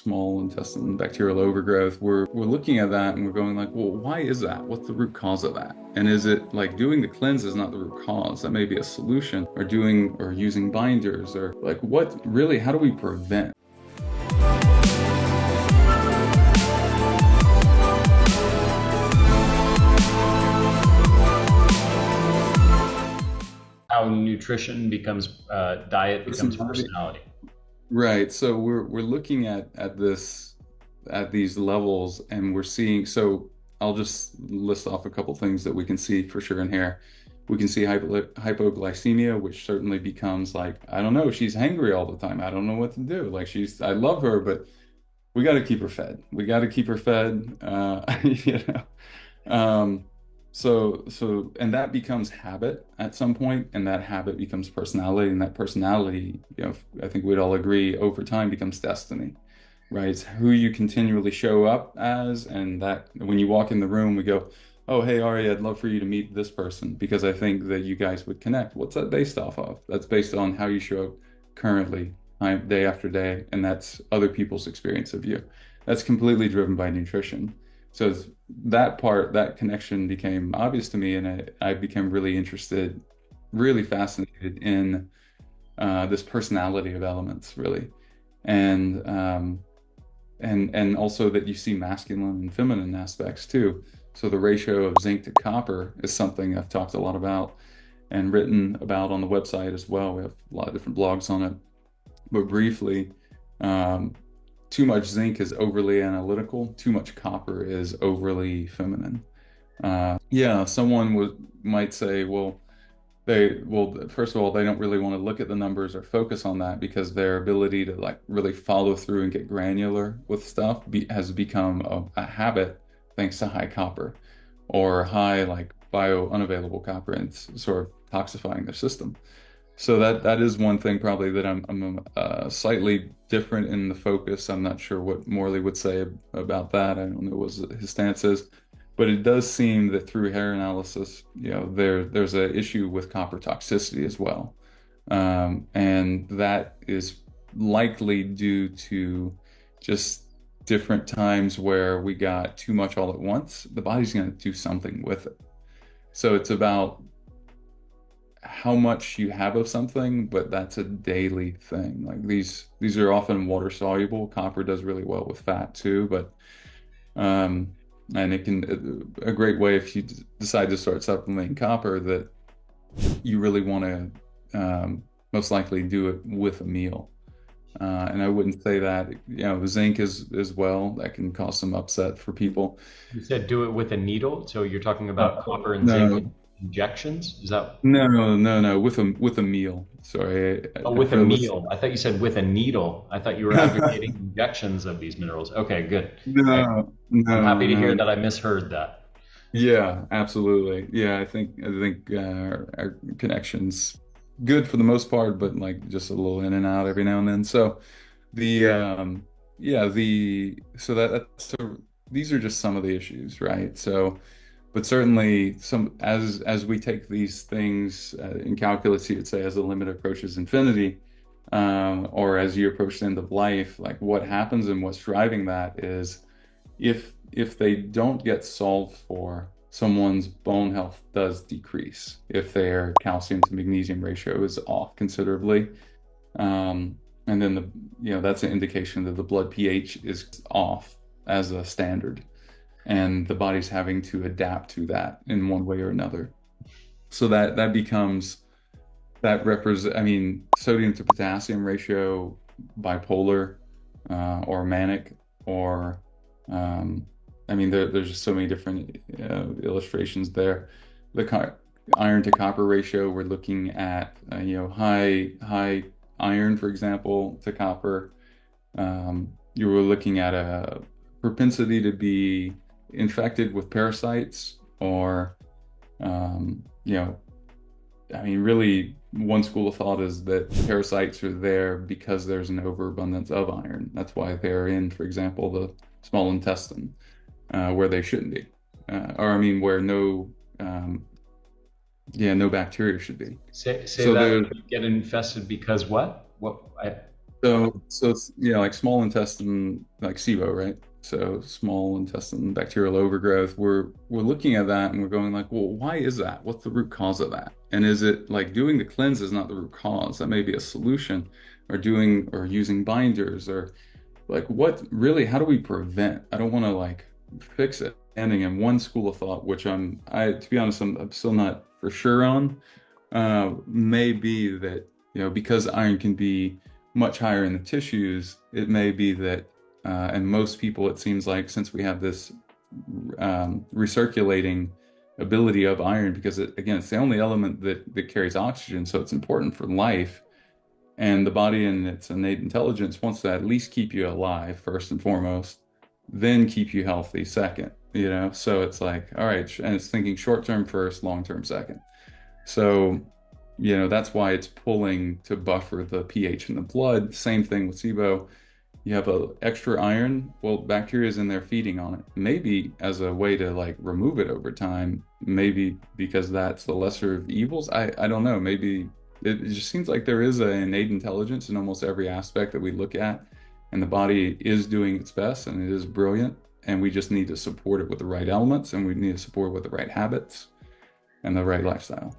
small intestine bacterial overgrowth, we're looking at that and we're going like, well, why is that? What's the root cause of that? And is it like doing the cleanse is not the root cause? That may be a solution, or doing or using binders, or like what really, how do we prevent? How nutrition becomes diet becomes personality. Right. So we're looking at this at these levels, and we're seeing. So I'll just list off a couple things that we can see for sure in here. We can see hypoglycemia, which certainly becomes like, I don't know, she's hangry all the time. I don't know what to do. Like I love her, but we got to keep her fed. We got to keep her fed. You know. And that becomes habit at some point, and that habit becomes personality, and that personality, I think we'd all agree over time becomes destiny, right? It's who you continually show up as, and that when you walk in the room, we go, oh, hey, Ari, I'd love for you to meet this person because I think that you guys would connect. What's that based off of? That's based on how you show up currently, day after day, and that's other people's experience of you. That's completely driven by nutrition. So that part, that connection became obvious to me, and I became really interested, really fascinated in this personality of elements, really, and also that you see masculine and feminine aspects too. So the ratio of zinc to copper is something I've talked a lot about and written about on the website as well. We have a lot of different blogs on it, but briefly. Too much zinc is overly analytical. Too much copper is overly feminine. Someone might say, well, first of all, they don't really want to look at the numbers or focus on that because their ability to like really follow through and get granular with stuff has become a habit thanks to high copper or high like bio unavailable copper, and it's sort of toxifying their system. So that is one thing probably that I'm slightly different in the focus. I'm not sure what Morley would say about that. I don't know what his stance is, but it does seem that through hair analysis, there's an issue with copper toxicity as well, and that is likely due to just different times where we got too much all at once. The body's going to do something with it. So it's about how much you have of something, but that's a daily thing. Like these are often water soluble. Copper does really well with fat too, but and it can a great way if you decide to start supplementing copper that you really want to most likely do it with a meal. And I wouldn't say that, zinc is as well. That can cause some upset for people. You said do it with a needle, so you're talking about copper and No, zinc injections? Is that no, with a meal. Sorry. with a meal? I thought you said with a needle. I thought you were advocating injections of these minerals. Okay, good. I'm happy to hear No. that I misheard that. Yeah, absolutely. Yeah, I think our connections good for the most part, but like just a little in and out every now and then. So the yeah, the so so these are just some of the issues, right? So, but certainly some as we take these things in calculus, you would say as the limit approaches infinity, or as you approach the end of life, like what happens and what's driving that is if they don't get solved for, someone's bone health does decrease if their calcium to magnesium ratio is off considerably. And then that's an indication that the blood pH is off as a standard, and the body's having to adapt to that in one way or another. So that becomes that represent. I mean, sodium to potassium ratio, bipolar, or manic, or there's just so many different illustrations there. The iron to copper ratio, we're looking at high iron, for example, to copper. You were looking at a propensity to be infected with parasites, or really, one school of thought is that parasites are there because there's an overabundance of iron. That's why they're in, for example, the small intestine, where they shouldn't be, where no bacteria should be. Say So that there's you get infested because what? What? Like small intestine, like SIBO, right? So small intestine bacterial overgrowth. We're looking at that and we're going like, well, why is that? What's the root cause of that? And is it like doing the cleanse is not the root cause? That may be a solution, or using binders, or like what really? How do we prevent? I don't want to like fix it. Ending in one school of thought, which to be honest, I'm still not for sure on. May be that, because iron can be much higher in the tissues, it may be that, and most people, it seems like, since we have this recirculating ability of iron, because again, it's the only element that carries oxygen, so it's important for life. And the body and its innate intelligence wants to at least keep you alive first and foremost, then keep you healthy second, So it's like, all right, and it's thinking short term first, long term second. So, that's why it's pulling to buffer the pH in the blood. Same thing with SIBO. You have a extra iron, well, bacteria is in there feeding on it. Maybe as a way to like remove it over time, maybe because that's the lesser of evils. I don't know. Maybe it just seems like there is an innate intelligence in almost every aspect that we look at, and the body is doing its best and it is brilliant. And we just need to support it with the right elements, and we need to support it with the right habits and the right lifestyle.